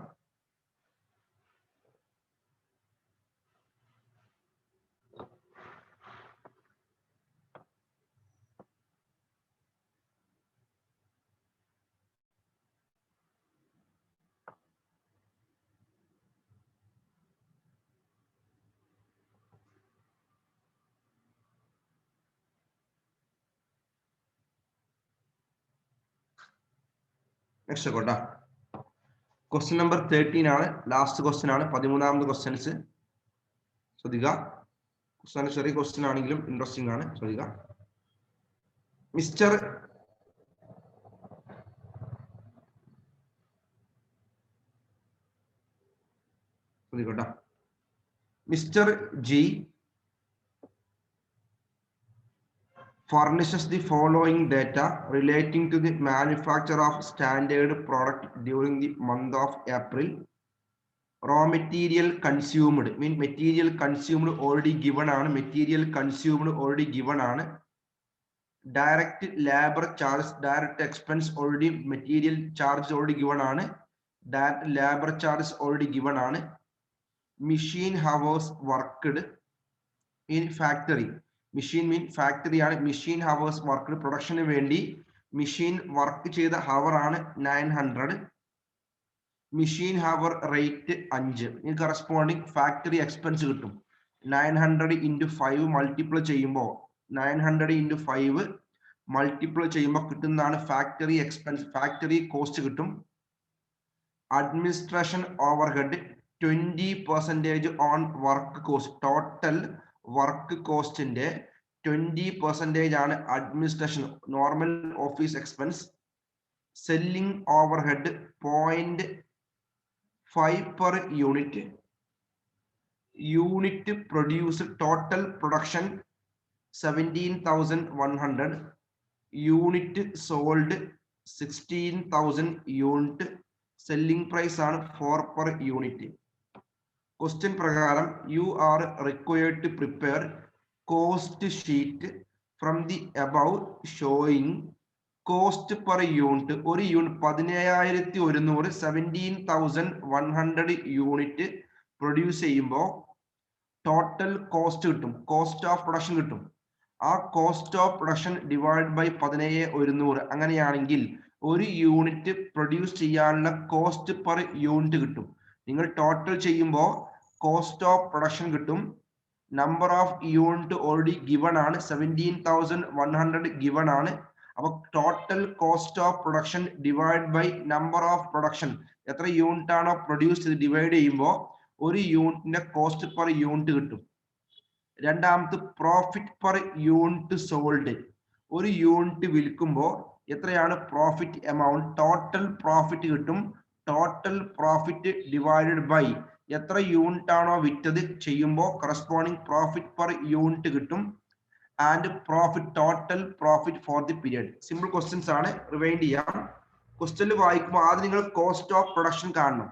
നെക്സ്റ്റ് നോക്കട്ടാ. ക്വസ്റ്റ്യൻ നമ്പർ 13 ആണ്, ലാസ്റ്റ് ക്വസ്റ്റ്യൻ ആണ്, 13ാമത്തെ ക്വസ്റ്റ്യൻസ് ശ്രദ്ധിക്കുക. ക്വസ്റ്റ്യൻ ചെറിയ ക്വസ്റ്റ്യൻ ആണെങ്കിലും ഇൻട്രസ്റ്റിംഗ് ആണ്, ശ്രദ്ധിക്കുക. മിസ്റ്റർ ശ്രദ്ധിക്കട്ടോ. Mister G furnishes the following data relating to the manufacture of standard product during the month of April. Raw material consumed, mean material consumed already given ആണ്. Material consumed already given ആണ്. Direct labor charge, direct expense already, material charge already given ആണ്. Direct labor charge already given ആണ്. Machine hours worked in factory. Machine mean factory ആണ്. മെഷീൻ ഹവേഴ്സ് വർക്ക്, പ്രൊഡക്ഷന് വേണ്ടി മെഷീൻ വർക്ക് ചെയ്ത ഹവർ ആണ് 900. Machine hour rate 5. ഈ കറസ്പോണ്ടിങ് ഫാക്ടറി എക്സ്പെൻസ് കിട്ടും. 900 × 5 മൾട്ടിപ്ലൈ ചെയ്യുമ്പോൾ 900 × 5 മൾട്ടിപ്ലൈ ചെയ്യുമ്പോൾ കിട്ടുന്നതാണ് ഫാക്ടറി എക്സ്പെൻസ്, ഫാക്ടറി കോസ്റ്റ് കിട്ടും. Administration overhead 20% on work cost. Total work കോസ്റ്റിന്റെ 20% ആണ് administration, normal office expense. Selling overhead 0.5 per unit. Unit produce, total production 17,100. Unit sold 16,000 unit. Selling price ആണ് 4 പെർ യൂണിറ്റ്. ക്വസ്റ്റ്യൻ പ്രകാരം you are required to prepare cost sheet from the above showing cost per unit. ഒരു യൂണിറ്റ് 17,100, 17,100 യൂണിറ്റ് പ്രൊഡ്യൂസ് ചെയ്യുമ്പോൾ ടോട്ടൽ കോസ്റ്റ് കിട്ടും, കോസ്റ്റ് ഓഫ് പ്രൊഡക്ഷൻ കിട്ടും. ആ cost of production divide by 17,100. അങ്ങനെയാണെങ്കിൽ ഒരു യൂണിറ്റ് പ്രൊഡ്യൂസ് ചെയ്യാനുള്ള കോസ്റ്റ് പെർ യൂണിറ്റ് കിട്ടും. നിങ്ങൾ ടോട്ടൽ ചെയ്യുമ്പോൾ കോസ്റ്റ് ഓഫ് പ്രൊഡക്ഷൻ കിട്ടും. Number of unit already given ആണ്, 17,100 ഗിവൺ ആണ്. അപ്പൊ total cost of production divide by number of production, എത്ര യൂണിറ്റ് ആണോ പ്രൊഡ്യൂസ് ചെയ്ത് ഡിവൈഡ് ചെയ്യുമ്പോൾ ഒരു യൂണിറ്റിന്റെ കോസ്റ്റ് പെർ യൂണിറ്റ് കിട്ടും. രണ്ടാമത് പ്രോഫിറ്റ് പെർ യൂണിറ്റ് സോൾഡ്. ഒരു യൂണിറ്റ് വിൽക്കുമ്പോൾ എത്രയാണ് പ്രോഫിറ്റ് എമൗണ്ട്, ടോട്ടൽ പ്രോഫിറ്റ് കിട്ടും. ടോട്ടൽ പ്രോഫിറ്റ് ഡിവൈഡഡ് ബൈ എത്ര യൂണിറ്റ് ആണോ വിറ്റത് ചെയ്യുമ്പോൾ കറസ്പോണ്ടിങ് പ്രോഫിറ്റ് പെർ യൂണിറ്റ് കിട്ടും and profit total profit for the period. Simple questions ആണ്, റിവൈൻഡ് ചെയ്യാം. ക്വസ്റ്റ്യൻ വായിക്കുമ്പോൾ ആദ്യം നിങ്ങൾ കോസ്റ്റ് ഓഫ് പ്രൊഡക്ഷൻ കാണണം.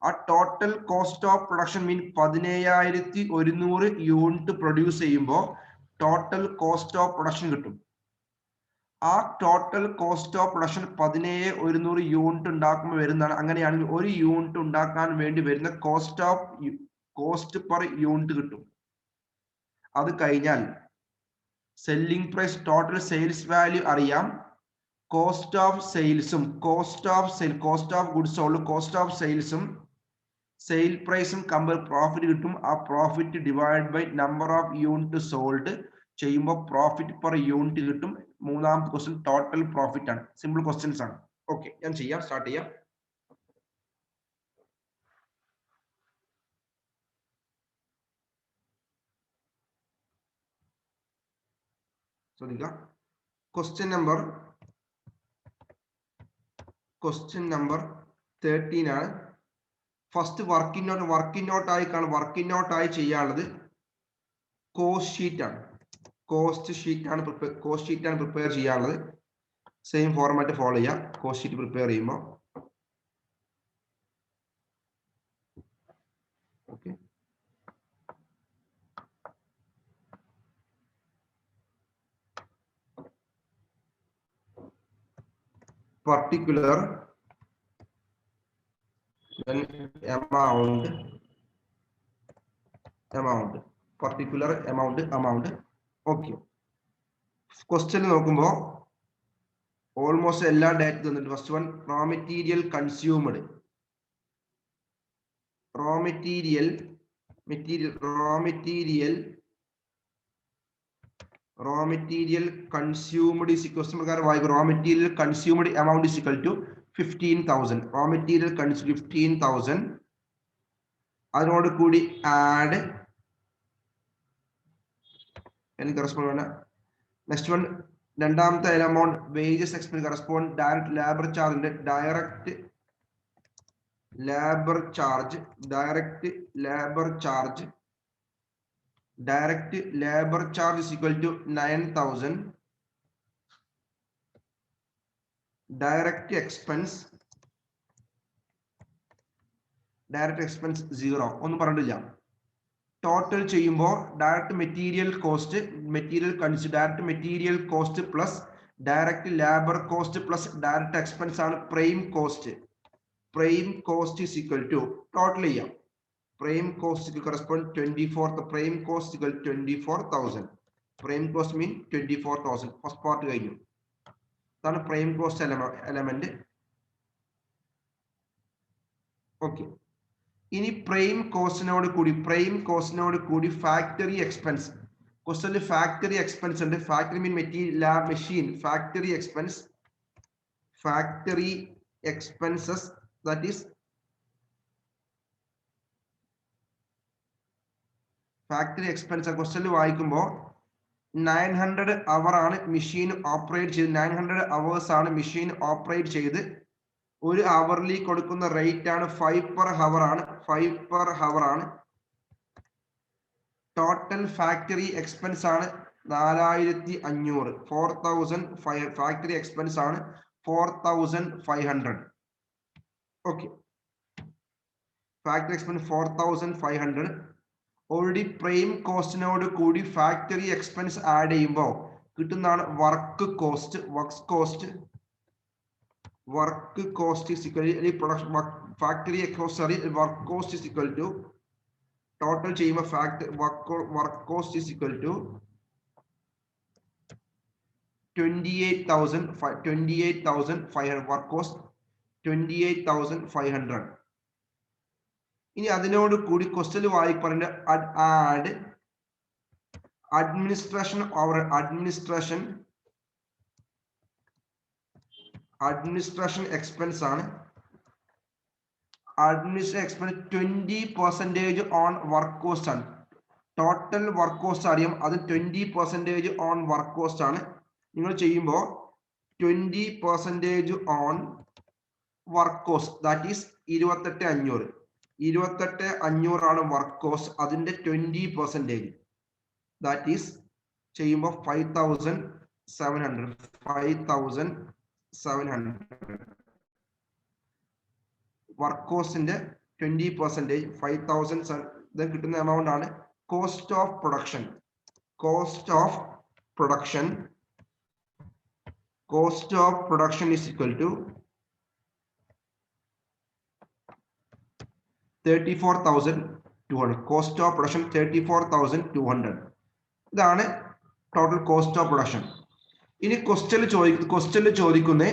ആ total cost of production mean 17,100 unit produce ചെയ്യുമ്പോൾ ടോട്ടൽ കോസ്റ്റ് ഓഫ് പ്രൊഡക്ഷൻ കിട്ടും. ആ total cost of production 17,100 unit ഉണ്ടാക്കുമ്പോൾ വരുന്നതാണ്. അങ്ങനെയാണെങ്കിൽ ഒരു യൂണിറ്റ് ഉണ്ടാക്കാൻ വേണ്ടി വരുന്ന കോസ്റ്റ് പെർ യൂണിറ്റ് കിട്ടും. അത് കഴിഞ്ഞാൽ selling price, total sales value അറിയാം. കോസ്റ്റ് ഓഫ് സെയിൽസും cost of goods sold, cost of സെയിൽസും സെയിൽ പ്രൈസും കമ്പയർ പ്രോഫിറ്റ് കിട്ടും. ആ profit divide by number of unit sold ചെയ്യുമ്പോൾ പ്രോഫിറ്റ് പെർ യൂണിറ്റ് കിട്ടും. മൂന്നാമത്തെ ക്വസ്റ്റ്യൻ ടോട്ടൽ പ്രോഫിറ്റ് ആണ്. സിമ്പിൾ ക്വസ്റ്റ്യൻസ് ആണ്. ഓക്കെ, ഞാൻ സ്റ്റാർട്ട് ചെയ്യാം. ശ്രദ്ധിക്കുക, ക്വസ്റ്റ്യൻ നമ്പർ 13 ആണ്. ഫസ്റ്റ് വർക്കിംഗ് നോട്ട് ആയി ചെയ്യാനുള്ളത് കോസ്റ്റ് ഷീറ്റ് ആണ്. കോസ്റ്റ് ഷീറ്റ് ആണ് പ്രിപ്പയർ ചെയ്യാനുള്ളത്. സെയിം ഫോർമാറ്റ് ഫോളോ ചെയ്യാം. കോസ്റ്റ് ഷീറ്റ് പ്രിപ്പയർ ചെയ്യുമ്പോൾ okay, particular then amount. Okay, question നോക്കുമ്പോൾ ഓൾമോസ്റ്റ് എല്ലാ ഡാറ്റ തന്നിട്ട് first one raw material consumed. Raw material consumed is question പ്രകാരം വായിക്കും. Raw material consumed amount is equal to 15,000. Raw material 15,000. അതിനോട് കൂടി ആഡ് കറസ്പോണ്ട്. നെക്സ്റ്റ് വൺ രണ്ടാമത്തെ amount wages expense correspond direct labour ചാർജിന്റെ direct labour charge is equal to 9,000. Direct expense 0. ഒന്നും പറഞ്ഞിട്ടില്ല. ടോട്ടൽ ചെയ്യുമ്പോൾ direct material cost plus direct labour cost plus direct expense ആണ് prime cost. is equal to total ചെയ്യാം. Prime cost correspond 24. Prime cost 24,000. Prime cost mean 24,000. First part കഴിഞ്ഞു. അതാണ് പ്രൈം കോസ്റ്റ് എലമെന്റ്. ഓക്കെ, ഇനി പ്രൈം കോസ്റ്റിനോട് കൂടി ഫാക്ടറി എക്സ്പെൻസ്. ക്വസ്റ്റ്യനിൽ ഫാക്ടറി എക്സ്പെൻസ് ഉണ്ട്. Factory mean machine. Factory expenses that is factory expense. ക്വസ്റ്റ്യനിൽ വായിക്കുമ്പോൾ 900 അവർ ആണ് മെഷീൻ ഓപ്പറേറ്റ് ചെയ്ത് 900 അവേഴ്സ് ആണ് മെഷീൻ ഓപ്പറേറ്റ് ചെയ്ത് ഒരു അവർലി കൊടുക്കുന്ന റേറ്റ് ആണ് 5 per hour ആണ്. ടോട്ടൽ ഫാക്ടറി എക്സ്പെൻസ് ആണ് 4,500. 4,500 ഫാക്ടറി എക്സ്പെൻസ് ആണ് 4,500. Okay, factory expense 4,500. Already prime കോസ്റ്റിനോട് കൂടി ഫാക്ടറി എക്സ്പെൻസ് ആഡ് ചെയ്യുമ്പോൾ കിട്ടുന്നതാണ് work cost is equal to production factory cost. Work cost is equal to total ചെയ്യുമ്പോൾ work cost is equal to 28,500. work cost 28,500. ഇനി അതിനോട് കൂടി ക്വസ്റ്റ്യൻ വായിപ്പറഞ്ഞ ആഡ് അഡ്മിനിസ്ട്രേഷൻ എക്സ്പെൻസ് ആണ്. Administration expense 20% on work cost ആണ്. ടോട്ടൽ വർക്ക് കോസ്റ്റ് അറിയാം, അത് 20% ഓൺ വർക്ക് കോസ്റ്റ് ആണ്. നിങ്ങൾ ചെയ്യുമ്പോൾ 20% on work cost that is 28,500. 28,500 ആണ് വർക്ക് കോസ്റ്റ്. അതിന്റെ 20% ദാറ്റ് ഈസ് ചെയ്യുമ്പോൾ 5,700. 5,700 വർക്ക് കോസ്റ്റിന്റെ 20%, 5,000 കിട്ടുന്ന എമൗണ്ട് ആണ് cost of production. Cost of production is equal to 34,200. Cost of production 34,200. ഇതാണ് ടോട്ടൽ കോസ്റ്റ് ഓഫ് പ്രൊഡക്ഷൻ. ഇനി ക്വസ്റ്റ്യനിൽ ചോദിക്കുന്ന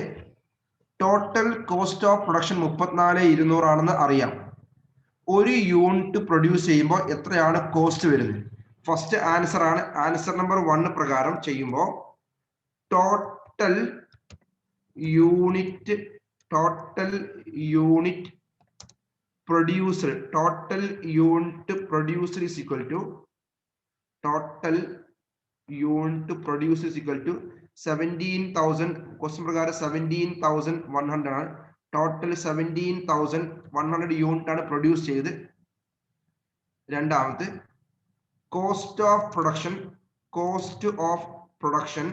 ടോട്ടൽ കോസ്റ്റ് ഓഫ് പ്രൊഡക്ഷൻ 34,200 ആണെന്ന് അറിയാം. ഒരു യൂണിറ്റ് പ്രൊഡ്യൂസ് ചെയ്യുമ്പോൾ എത്രയാണ് കോസ്റ്റ് വരുന്നത്? ഫസ്റ്റ് ആൻസർ ആണ്. ആൻസർ നമ്പർ 1 പ്രകാരം ചെയ്യുമ്പോൾ total unit produced is equal to 17,000. Question പ്രകാരം 17,100 ആണ്. ടോട്ടൽ 17,100 യൂണിറ്റ് ആണ് പ്രൊഡ്യൂസ് ചെയ്ത്. രണ്ടാമത് cost of production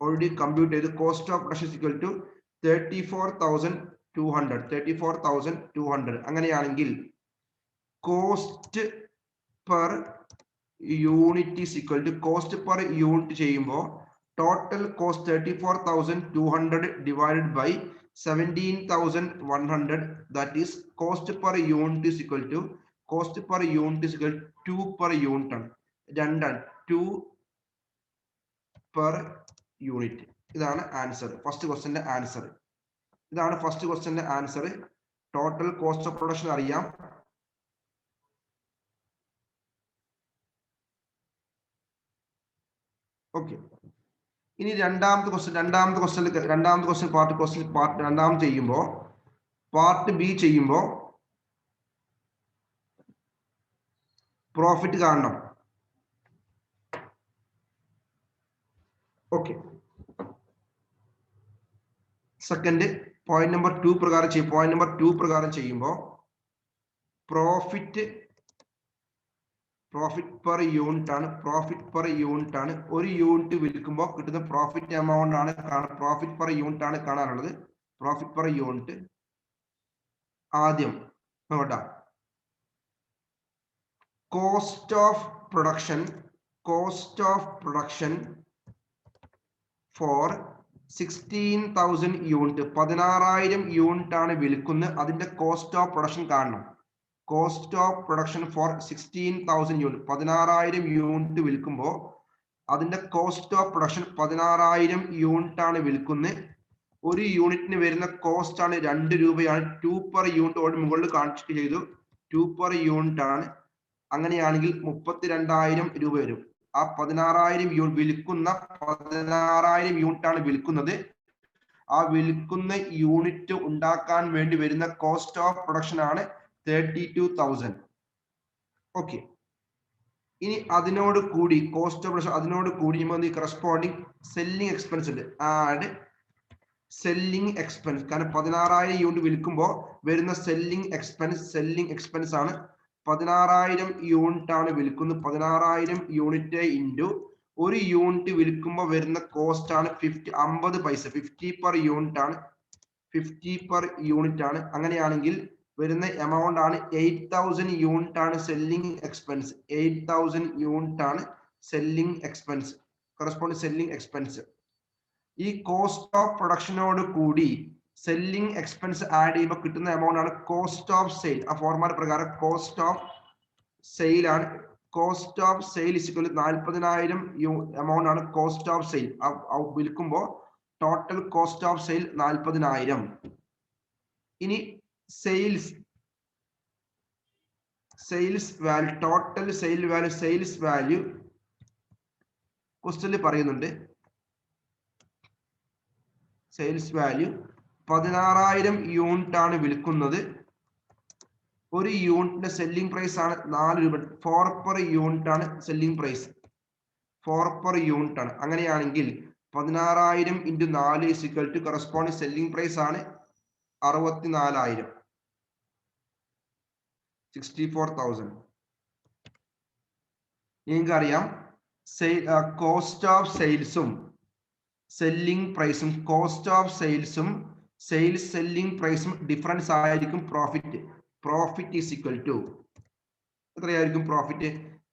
already compute ചെയ്ത്. Cost of production is equal to 34,200. അങ്ങനെയാണെങ്കിൽ cost per unit is equal to cost per unit ചെയ്യുമ്പോൾ total cost 34,200 divided by 17,100 that is cost per unit is equal to 2 per unit ആണ്. 2 പെർ യൂണിറ്റ്. ഇതാണ് ആൻസർ. ഫസ്റ്റ് ക്വസ്റ്റ്യന്റെ ആൻസർ ഇതാണ്. ഫസ്റ്റ് ക്വസ്റ്റ്യന്റെ answer. Total cost of production അറിയാം. ഓക്കെ. ഇനി രണ്ടാമത്തെ ക്വസ്റ്റ്യൻ പാർട്ട് ചെയ്യുമ്പോൾ പാർട്ട് ബി ചെയ്യുമ്പോൾ പ്രോഫിറ്റ് കാണണം. ഓക്കെ. സെക്കൻഡ് പോയിന്റ് നമ്പർ 2 പ്രകാരം ചെയ്യുമ്പോൾ പ്രോഫിറ്റ് പെർ യൂണിറ്റ് ആണ്. ഒരു യൂണിറ്റ് വിൽക്കുമ്പോൾ കിട്ടുന്ന പ്രോഫിറ്റ് എമൗണ്ട് ആണ് പ്രോഫിറ്റ് പെർ യൂണിറ്റ് ആണ് കാണാനുള്ളത്. പ്രോഫിറ്റ് പെർ യൂണിറ്റ് ആദ്യം നോട്ടാ. Cost of production for 16,000 unit. 16,000 unit ആണ് വിൽക്കുന്നത്. അതിന്റെ കോസ്റ്റ് ഓഫ് പ്രൊഡക്ഷൻ കാണണം. Cost of production for 16,000 unit. 16,000 unit വിൽക്കുമ്പോൾ അതിന്റെ കോസ്റ്റ് ഓഫ് പ്രൊഡക്ഷൻ 16,000 യൂണിറ്റ് ആണ് വിൽക്കുന്നത്. ഒരു യൂണിറ്റിന് വരുന്ന കോസ്റ്റ് ആണ് 2 രൂപയാണ്. 2 പെർ യൂണിറ്റ് മുകളിൽ കാണിച്ചിട്ട് ചെയ്തു. 2 പെർ യൂണിറ്റ് ആണ്. അങ്ങനെയാണെങ്കിൽ 32,000 രൂപ വരും. ആ 16,000 വിൽക്കുന്ന 16,000 യൂണിറ്റ് ആണ് വിൽക്കുന്നത്. ആ വിൽക്കുന്ന യൂണിറ്റ് ഉണ്ടാക്കാൻ വേണ്ടി വരുന്ന കോസ്റ്റ് ഓഫ് പ്രൊഡക്ഷൻ ആണ് 32,000. ഓക്കെ. ഇനി അതിനോട് കൂടി കോസ്റ്റ് ഓഫ് പ്രൊഡക്ഷൻ അതിനോട് കൂടി കറസ്പോണ്ടിങ് സെല്ലിംഗ് എക്സ്പെൻസ് ഉണ്ട്. Add selling expense. കാരണം 16,000 യൂണിറ്റ് വിൽക്കുമ്പോൾ വരുന്ന സെല്ലിംഗ് എക്സ്പെൻസ് ആണ്. 16,000 യൂണിറ്റ് ആണ് വിൽക്കുന്നത്. 16,000 യൂണിറ്റ് ഇൻറ്റു ഒരു യൂണിറ്റ് വിൽക്കുമ്പോൾ വരുന്ന കോസ്റ്റ് ആണ് 50 പൈസ. 50 പെർ യൂണിറ്റ് ആണ്. അങ്ങനെയാണെങ്കിൽ വരുന്ന എമൗണ്ട് ആണ് 8,000 യൂണിറ്റ് ആണ് സെല്ലിംഗ് എക്സ്പെൻസ്. 8,000 യൂണിറ്റ് ആണ് selling expense. Corresponding selling expense. ഈ കോസ്റ്റ് ഓഫ് പ്രൊഡക്ഷനോട് കൂടി സെല്ലിംഗ് എക്സ്പെൻസ് ആഡ് ചെയ്യുമ്പോൾ കിട്ടുന്ന എമൗണ്ട് ആണ് കോസ്റ്റ് ഓഫ് സെയിൽ. ആ ഫോർമാറ്റ് പ്രകാരം കോസ്റ്റ് ഓഫ് സെയിൽ ആണ്. Cost of sale is equal to 40,000 amount ആണ് കോസ്റ്റ് ഓഫ് സെയിൽ. വിൽക്കുമ്പോൾ ടോട്ടൽ കോസ്റ്റ് ഓഫ് സെയിൽ 40,000. ഇനി sales value, total sales value ക്വസ്റ്റ്യനിൽ പറയുന്നുണ്ട്. സെയിൽസ് വാല്യൂ 16,000 യൂണിറ്റ് ആണ് വിൽക്കുന്നത്. ഒരു യൂണിറ്റിന്റെ സെല്ലിംഗ് പ്രൈസ് ആണ് 4 രൂപ. 4 പെർ യൂണിറ്റ് ആണ് സെല്ലിംഗ് പ്രൈസ്. 4 പെർ യൂണിറ്റ് ആണ്. അങ്ങനെയാണെങ്കിൽ 16,000 × 4 is equal to corresponding selling price ആണ്. 64,000 64,000. നിങ്ങൾക്കറിയാം കോസ്റ്റ് ഓഫ് സെയിൽസും സെല്ലിംഗ് പ്രൈസും കോസ്റ്റ് ഓഫ് സെയിൽസും സെയിൽസ് സെല്ലിംഗ് പ്രൈസും ഡിഫറൻസ് ആയിരിക്കും profit. Profit is equal to എത്രയായിരിക്കും പ്രോഫിറ്റ്?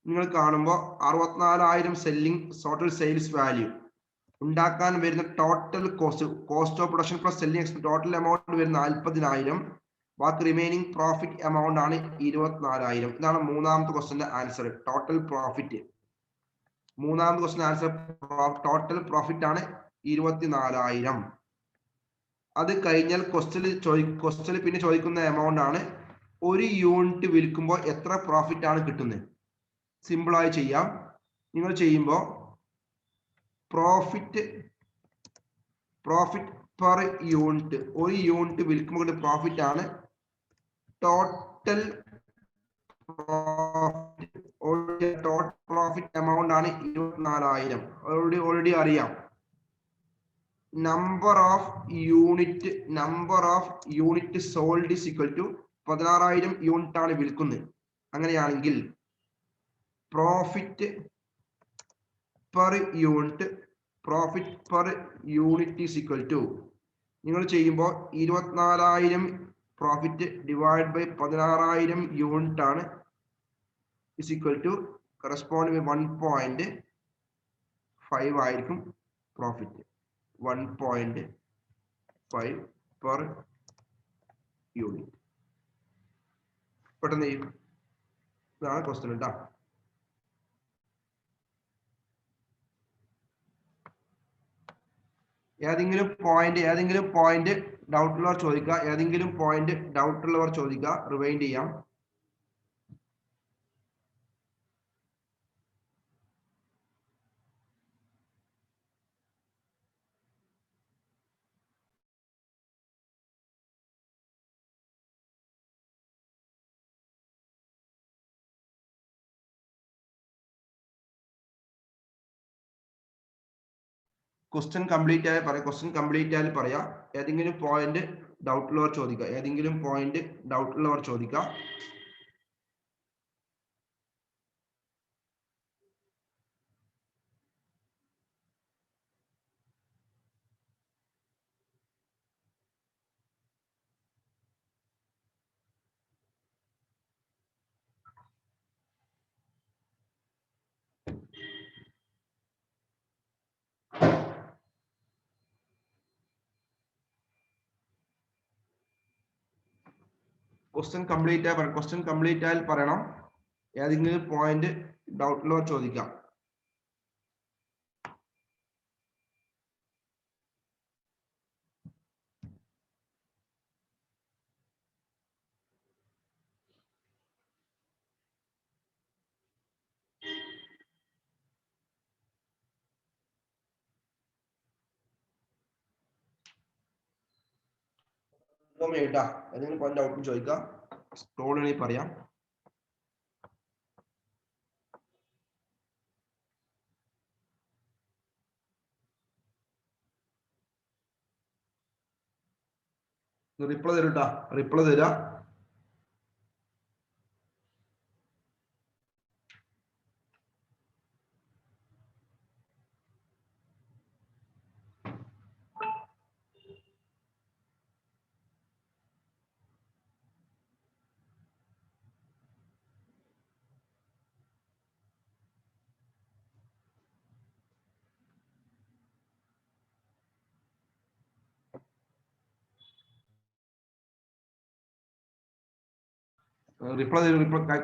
നിങ്ങൾ കാണുമ്പോൾ 64,000 സെല്ലിംഗ് ടോട്ടൽ സെയിൽസ് വാല്യൂ ഉണ്ടാക്കാൻ വരുന്ന total cost of production plus selling expense total amount വരുന്ന 40,000. ബാക്കി റിമൈനിങ് പ്രോഫിറ്റ് എമൗണ്ട് ആണ് 24,000. ഇതാണ് മൂന്നാമത്തെ ക്വസ്റ്റ്യന്റെ ആൻസർ. ടോട്ടൽ പ്രോഫിറ്റ് മൂന്നാമത്തെ ക്വസ്റ്റ്യൻ ആൻസർ ടോട്ടൽ പ്രോഫിറ്റ് ആണ് 24,000. അത് കഴിഞ്ഞാൽ ക്വസ്റ്റ്യനിൽ പിന്നെ ചോദിക്കുന്ന എമൗണ്ട് ആണ് ഒരു യൂണിറ്റ് വിൽക്കുമ്പോൾ എത്ര പ്രോഫിറ്റ് ആണ് കിട്ടുന്നത്. സിമ്പിൾ ആയി ചെയ്യാം. നിങ്ങൾ ചെയ്യുമ്പോൾ പ്രോഫിറ്റ് പെർ യൂണിറ്റ്, ഒരു യൂണിറ്റ് വിൽക്കുമ്പോൾ പ്രോഫിറ്റ് ആണ് ടോട്ടൽ പ്രോഫിറ്റ് എമൗണ്ട് ആണ് 24,000. ഓൾറെഡി അറിയാം. Number of unit sold is equal to 16,000 unit ആണ് വിൽക്കുന്നത്. അങ്ങനെയാണെങ്കിൽ profit per unit is equal to നിങ്ങൾ ചെയ്യുമ്പോൾ 24,000 പ്രോഫിറ്റ് ഡിവൈഡ് ബൈ 16,000 യൂണിറ്റ് ആണ് ഈസ് ഈക്വൽ ടു കറസ്പോണ്ടിങ് 1.5 ആയിരിക്കും പ്രോഫിറ്റ്. 1.5 per unit. പെട്ടെന്ന് ചെയ്യും. ഇതാണ് ക്വസ്റ്റ്യൻ കേട്ടോ. ഏതെങ്കിലും പോയിന്റ് ഡൗട്ട് ഉള്ളവർ ചോദിക്കുക. റിവൈൻഡ് ചെയ്യാം. ക്വസ്റ്റ്യൻ കംപ്ലീറ്റ് ആയാൽ പറയാം. ഏതെങ്കിലും പോയിന്റ് ഡൗട്ട് ഉള്ളവർ ചോദിക്കുക. ക്വസ്റ്റ്യൻ കംപ്ലീറ്റ് ആയാൽ പറയണം. ഏതെങ്കിലും പോയിന്റ് ഡൗട്ട് ഉള്ളവർ ചോദിക്കാം. ഏതെങ്കിലും പോയിന്റ് ഡൗട്ട് ചോദിക്കാം. സ്ക്രോളിൽ പറയാം. റിപ്ലൈ തരാ.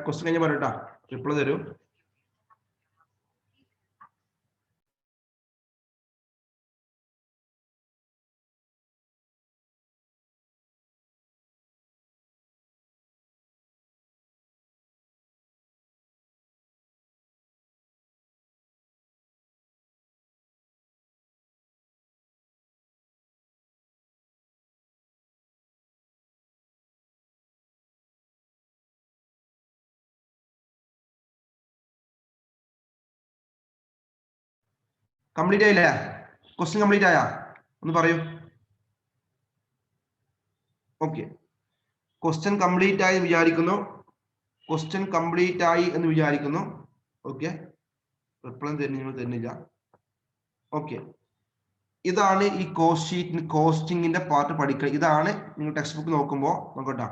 ക്വസ്റ്റ്യൻ കഴിഞ്ഞ് പറയട്ടാ. റിപ്ലൈ തരൂ. കംപ്ലീറ്റ് ആയില്ലേ? ക്വസ്റ്റ്യൻ കംപ്ലീറ്റ് ആയാ? ഒന്ന് പറയൂ. ഓക്കെ, ക്വസ്റ്റ്യൻ കംപ്ലീറ്റ് ആയി വിചാരിക്കുന്നു. ക്വസ്റ്റ്യൻ കംപ്ലീറ്റ് ആയി എന്ന് വിചാരിക്കുന്നു. ഓക്കെ, റിപ്ലൈ തരുന്നില്ല. ഓക്കെ, ഇതാണ് ഈ കോസ്റ്റ് ഷീറ്റ് കോസ്റ്റിംഗിന്റെ പാർട്ട് പഠിക്കുക. ഇതാണ് നിങ്ങൾ ടെക്സ്റ്റ് ബുക്ക് നോക്കുമ്പോൾ നോക്കട്ടെ.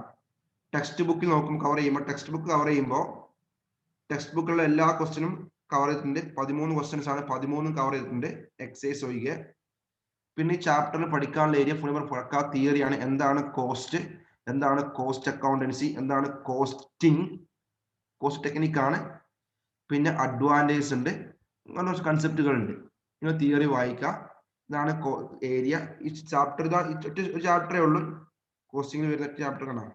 ടെക്സ്റ്റ് ബുക്കിൽ നോക്കുമ്പോൾ കവർ ചെയ്യുമ്പോൾ ടെക്സ്റ്റ് ബുക്കിലുള്ള എല്ലാ ക്വസ്റ്റ്യനും കവർ ചെയ്തിട്ടുണ്ട്. 13 ക്വസ്റ്റ്യൻസ് ആണ്, 13 കവർ ചെയ്തിട്ടുണ്ട് എക്സൈസ് ഒഴികെ. പിന്നെ ഈ ചാപ്റ്ററിൽ പഠിക്കാനുള്ള ഏരിയ ഫുൾ പക്കാ തിയറിയാണ്. എന്താണ് കോസ്റ്റ്, എന്താണ് കോസ്റ്റ് അക്കൗണ്ടൻസി, എന്താണ് കോസ്റ്റിംഗ്, കോസ്റ്റ് ടെക്നിക് ആണ്. പിന്നെ അഡ്വാൻറ്റേജ് ഉണ്ട്, അങ്ങനെ കുറച്ച് കൺസെപ്റ്റുകൾ ഉണ്ട്. നിങ്ങൾ തിയറി വായിക്കുക. ഇതാണ് ഏരിയ. ഈ ചാപ്റ്റർ ഒരു ചാപ്റ്ററേ ഉള്ളൂ കോസ്റ്റിംഗിൽ വരുന്ന ചാപ്റ്റർ കാണാം.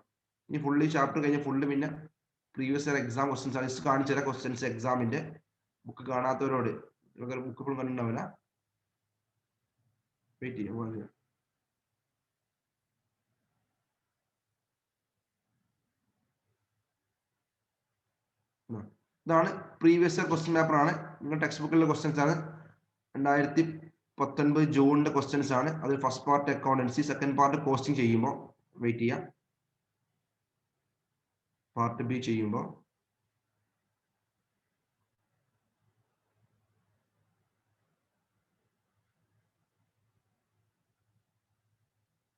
ഇനി ഫുള്ള് ഈ ചാപ്റ്റർ കഴിഞ്ഞ ഫുള്ള് പിന്നെ പ്രീവിയസ് ഇയർ എക്സാം ക്വസ്റ്റ്യൻസ് ആണ്. കാണിച്ചു തരാം ക്വസ്റ്റ്യൻസ് എക്സാമിന്റെ. ബുക്ക് കാണാത്തവരോട്, ബുക്ക് ഫുൾ കണ്ടിട്ടുണ്ടാവില്ല, വെയിറ്റ് ചെയ്യാം. ഇതാണ് പ്രീവിയസ് ഇയർ ക്വസ്റ്റ്യൻ പേപ്പർ ആണ്. നിങ്ങൾ ടെക്സ്റ്റ് ബുക്കിലെ ക്വസ്റ്റ്യൻസ് ആണ്. 2019 ജൂണിന്റെ ക്വസ്റ്റ്യൻസ് ആണ്. അതിൽ first part accountancy, second part costing ചെയ്യുമ്പോൾ വെയിറ്റ് ചെയ്യാം. പാർട്ട് ബി ചെയ്യുമ്പോൾ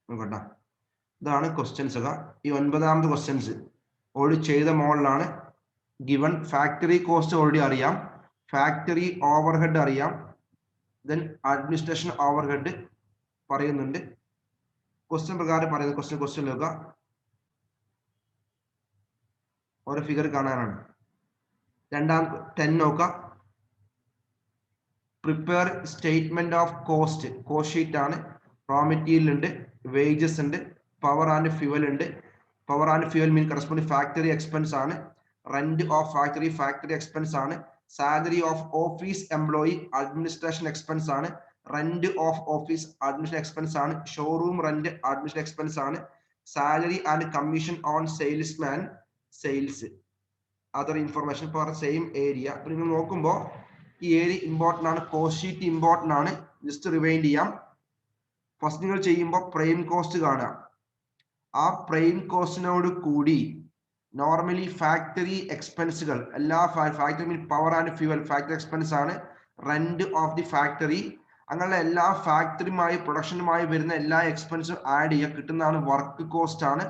നോക്കട്ടെ. ഇതാണ് ക്വസ്റ്റ്യൻസ് ഒക്കെ. ഈ 9ാമത്തെ ക്വസ്റ്റ്യൻസ് ഓൾറെഡി ചെയ്ത മോഡലാണ്. ഗിവൺ ഫാക്ടറി കോസ്റ്റ് ഓൾറെഡി അറിയാം, ഫാക്ടറി ഓവർഹെഡ് അറിയാം, ദെൻ അഡ്മിനിസ്ട്രേഷൻ ഓവർഹെഡ് പറയുന്നുണ്ട്. ക്വസ്റ്റ്യൻ പ്രകാരം പറയുന്നത് ക്വസ്റ്റ്യൻ നോക്കുക. ഓരോ ഫിഗർ കാണാനാണ്. 10 നോക്കുക. Prepare statement of cost, cost sheet ആണ്. റോ മെറ്റീരിയൽ ഉണ്ട്, വേജസ് ഉണ്ട്, പവർ ആൻഡ് ഫ്യൂവൽ ഉണ്ട്. Power and fuel mean corresponding factory expense ആണ്. റെന്റ് ഓഫ് ഫാക്ടറി എക്സ്പെൻസ് ആണ്. Salary of office employee administration expense ആണ്. Rent of office administration expense ആണ്. ഷോറൂം റെന്റ് അഡ്മിനിസ്ട്രേഷൻ എക്സ്പെൻസ് ആണ്. Salary and commission on salesman, sales. Other information for same area. അപ്പൊ നിങ്ങൾ നോക്കുമ്പോൾ ഈ ഏരിയ ഇമ്പോർട്ടന്റ് ആണ്, കോസ്റ്റ് ഷീറ്റ് ഇമ്പോർട്ടന്റ് ആണ്. ജസ്റ്റ് റിവൈൻഡ് ചെയ്യാം. ഫസ്റ്റ് നിങ്ങൾ ചെയ്യുമ്പോൾ പ്രൈം കോസ്റ്റ് കാണുക. ആ പ്രൈം കോസ്റ്റിനോട് കൂടി നോർമലി ഫാക്ടറി എക്സ്പെൻസുകൾ എല്ലാ factory power and fuel factory expense ആണ്. റെന്റ് ഓഫ് ദി ഫാക്ടറി, അങ്ങനെയുള്ള എല്ലാ ഫാക്ടറിയുമായി പ്രൊഡക്ഷനുമായി വരുന്ന എല്ലാ എക്സ്പെൻസും ആഡ് ചെയ്യുക. കിട്ടുന്നതാണ് വർക്ക് കോസ്റ്റ് ആണ്.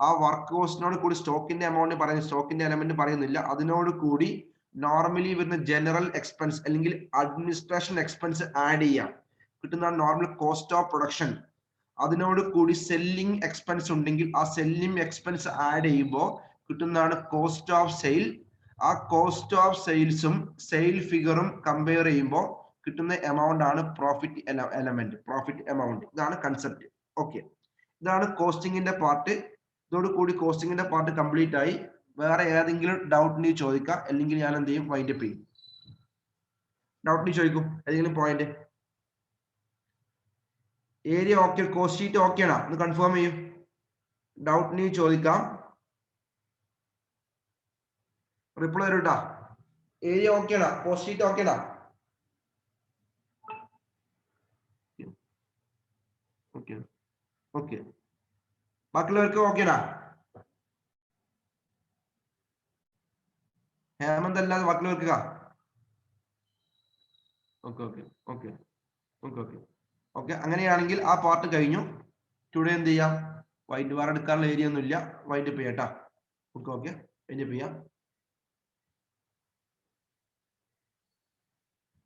ആ വർക്ക് കോസ്റ്റിനോട് കൂടി സ്റ്റോക്കിന്റെ എമൗണ്ട് പറയുന്നത്, സ്റ്റോക്കിന്റെ എലമെന്റ് പറയുന്നില്ല. അതിനോട് കൂടി നോർമലി വരുന്ന ജനറൽ എക്സ്പെൻസ് അല്ലെങ്കിൽ അഡ്മിനിസ്ട്രേഷൻ എക്സ്പെൻസ് ആഡ് ചെയ്യാം. കിട്ടുന്നതാണ് നോർമൽ കോസ്റ്റ് ഓഫ് പ്രൊഡക്ഷൻ. അതിനോട് കൂടി സെല്ലിംഗ് എക്സ്പെൻസ് ഉണ്ടെങ്കിൽ ആ സെല്ലിംഗ് എക്സ്പെൻസ് ആഡ് ചെയ്യുമ്പോൾ കിട്ടുന്നതാണ് കോസ്റ്റ് ഓഫ് സെയിൽ. ആ കോസ്റ്റ് ഓഫ് സെയിൽസും സെയിൽ ഫിഗറും കമ്പയർ ചെയ്യുമ്പോൾ കിട്ടുന്ന എമൗണ്ട് ആണ് പ്രോഫിറ്റ് എലമെന്റ്, പ്രോഫിറ്റ് എമൗണ്ട്. ഇതാണ് കൺസെപ്റ്റ്. ഓക്കെ, ഇതാണ് കോസ്റ്റിംഗിന്റെ പാർട്ട്. ഇതോടുകൂടി കോസ്റ്റിംഗിന്റെ പാർട്ട് കംപ്ലീറ്റ് ആയി. വേറെ ഏതെങ്കിലും ഡൗട്ടിന് ചോദിക്കാം, അല്ലെങ്കിൽ ഞാൻ എന്ത് ചെയ്യും, വൈൻഡ് അപ്പ് ചെയ്യും. ഡൗട്ടിന് ചോദിക്കും ഏതെങ്കിലും point. Area okay, cost sheet okay ആണോ ഒന്ന് കൺഫേം ചെയ്യും. ഡൗട്ടിന് ചോദിക്കാം, റിപ്ലൈ വരൂട്ടാ. ഏരിയ ഓക്കെ ആണോ, കോസ്റ്റ് ഷീറ്റ് ഓക്കെ ആണോ? ഓക്കെ ഓക്കെ, ബാക്കിയുള്ളവർക്ക് ഓക്കെയാണോ? ഹേമന്ത് അല്ലാതെ ബാക്കിയുള്ളവർക്ക് okay okay okay okay okay okay. അങ്ങനെയാണെങ്കിൽ ആ പാർട്ട് കഴിഞ്ഞു. ടുഡേ എന്ത് ചെയ്യാം, വൈൻഡ് വാർ എടുക്കാനുള്ള ഏരിയ ഒന്നും ഇല്ല, വൈൻഡ് അപ്പ് ചെയ്യാം കേട്ടോ. ഓക്കെ ഓക്കെ, വൈൻഡ് അപ്പ് ചെയ്യാം.